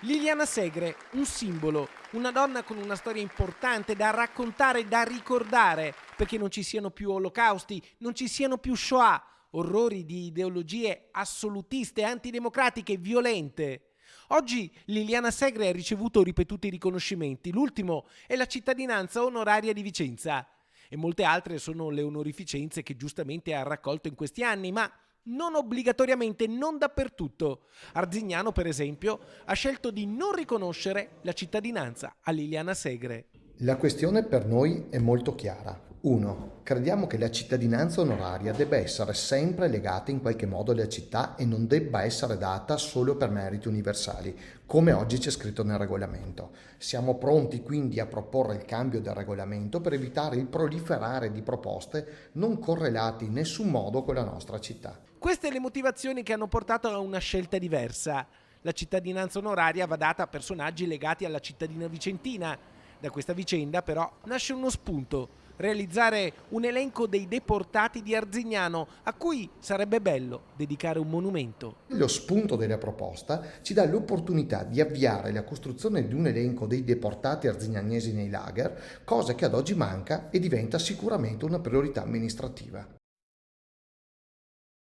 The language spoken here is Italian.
Liliana Segre, un simbolo, una donna con una storia importante da raccontare, da ricordare, perché non ci siano più olocausti, non ci siano più Shoah, orrori di ideologie assolutiste, antidemocratiche, violente. Oggi Liliana Segre ha ricevuto ripetuti riconoscimenti, l'ultimo è la cittadinanza onoraria di Vicenza e molte altre sono le onorificenze che giustamente ha raccolto in questi anni, ma non obbligatoriamente, non dappertutto. Arzignano, per esempio, ha scelto di non riconoscere la cittadinanza a Liliana Segre. La questione per noi è molto chiara. 1. Crediamo che la cittadinanza onoraria debba essere sempre legata in qualche modo alla città e non debba essere data solo per meriti universali, come oggi c'è scritto nel regolamento. Siamo pronti quindi a proporre il cambio del regolamento per evitare il proliferare di proposte non correlate in nessun modo con la nostra città. Queste le motivazioni che hanno portato a una scelta diversa. La cittadinanza onoraria va data a personaggi legati alla cittadina vicentina. Da questa vicenda, però, nasce uno spunto: realizzare un elenco dei deportati di Arzignano, a cui sarebbe bello dedicare un monumento. Lo spunto della proposta ci dà l'opportunità di avviare la costruzione di un elenco dei deportati arzignanesi nei lager, cosa che ad oggi manca e diventa sicuramente una priorità amministrativa.